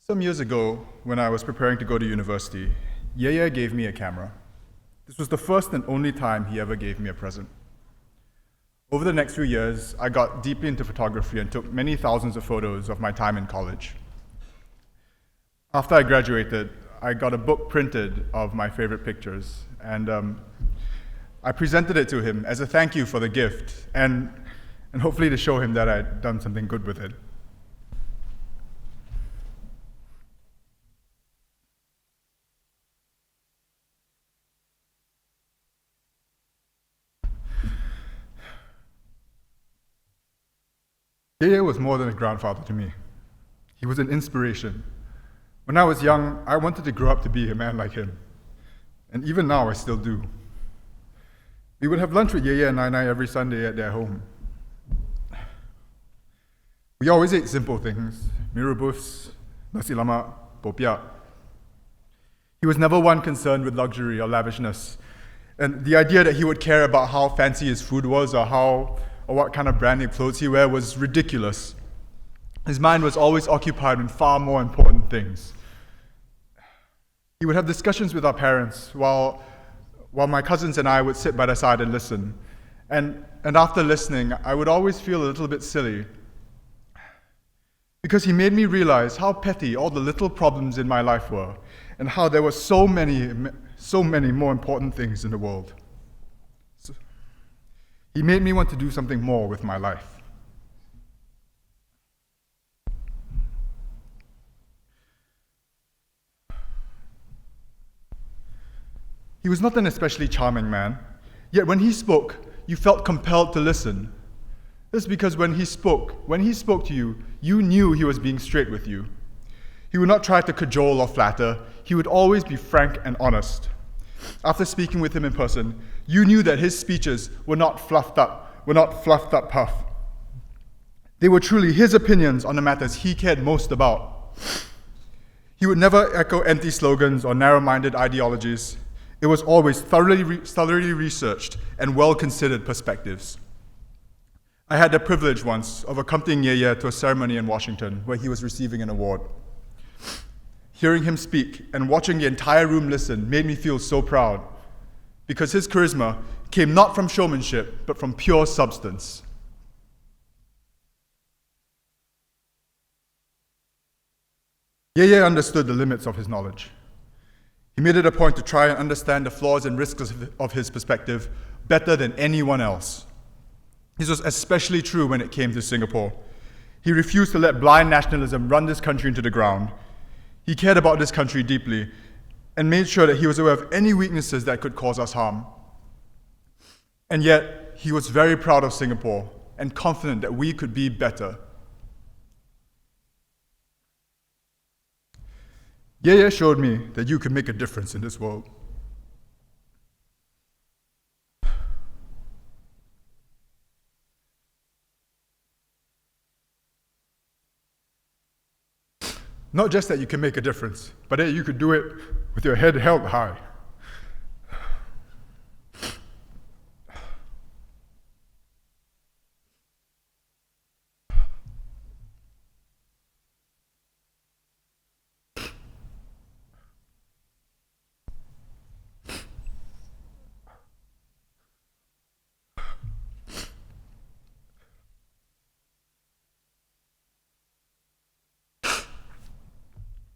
Some years ago, when I was preparing to go to university, Yeye gave me a camera. This was the first and only time he ever gave me a present. Over the next few years, I got deeply into photography and took many thousands of photos of my time in college. After I graduated, I got a book printed of my favorite pictures, and I presented it to him as a thank you for the gift, and hopefully to show him that I'd done something good with it. Yeye was more than a grandfather to me. He was an inspiration. When I was young, I wanted to grow up to be a man like him. And even now, I still do. We would have lunch with Yeye and Nai every Sunday at their home. We always ate simple things: mee rebus, nasi lemak, popiah. He was never one concerned with luxury or lavishness. And the idea that he would care about how fancy his food was or what kind of branded clothes he wore was ridiculous. His mind was always occupied with far more important things. He would have discussions with our parents while my cousins and I would sit by the side and listen. And after listening, I would always feel a little bit silly, because he made me realize how petty all the little problems in my life were, and how there were so many more important things in the world. He made me want to do something more with my life. He was not an especially charming man, yet when he spoke, you felt compelled to listen. This is because when he spoke to you, you knew he was being straight with you. He would not try to cajole or flatter. He would always be frank and honest. After speaking with him in person, you knew that his speeches were not fluffed up puff. They were truly his opinions on the matters he cared most about. He would never echo empty slogans or narrow-minded ideologies. It was always thoroughly researched and well-considered perspectives. I had the privilege once of accompanying Yeye to a ceremony in Washington where he was receiving an award. Hearing him speak and watching the entire room listen made me feel so proud, because his charisma came not from showmanship, but from pure substance. Yeye understood the limits of his knowledge. He made it a point to try and understand the flaws and risks of his perspective better than anyone else. This was especially true when it came to Singapore. He refused to let blind nationalism run this country into the ground. He cared about this country deeply and made sure that he was aware of any weaknesses that could cause us harm. And yet, he was very proud of Singapore and confident that we could be better. Yeye showed me that you could make a difference in this world. Not just that you can make a difference, but that you could do it with your head held high.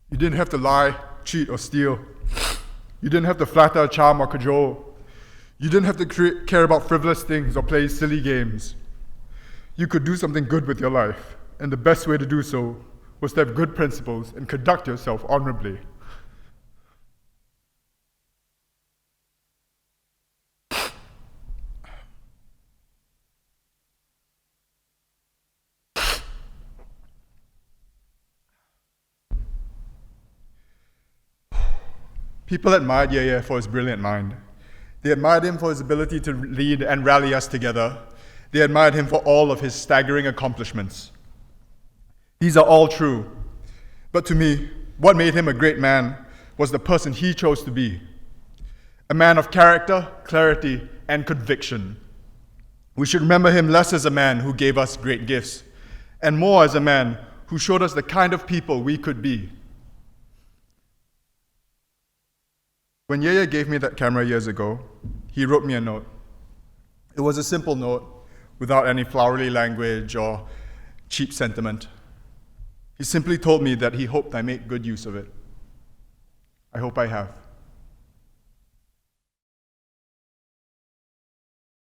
You didn't have to lie, cheat, or steal. You didn't have to flatter, charm, or cajole. You didn't have to care about frivolous things or play silly games. You could do something good with your life, and the best way to do so was to have good principles and conduct yourself honorably. People admired Yeye for his brilliant mind. They admired him for his ability to lead and rally us together. They admired him for all of his staggering accomplishments. These are all true. But to me, what made him a great man was the person he chose to be. A man of character, clarity, and conviction. We should remember him less as a man who gave us great gifts, and more as a man who showed us the kind of people we could be. When Yeye gave me that camera years ago, he wrote me a note. It was a simple note, without any flowery language or cheap sentiment. He simply told me that he hoped I make good use of it. I hope I have.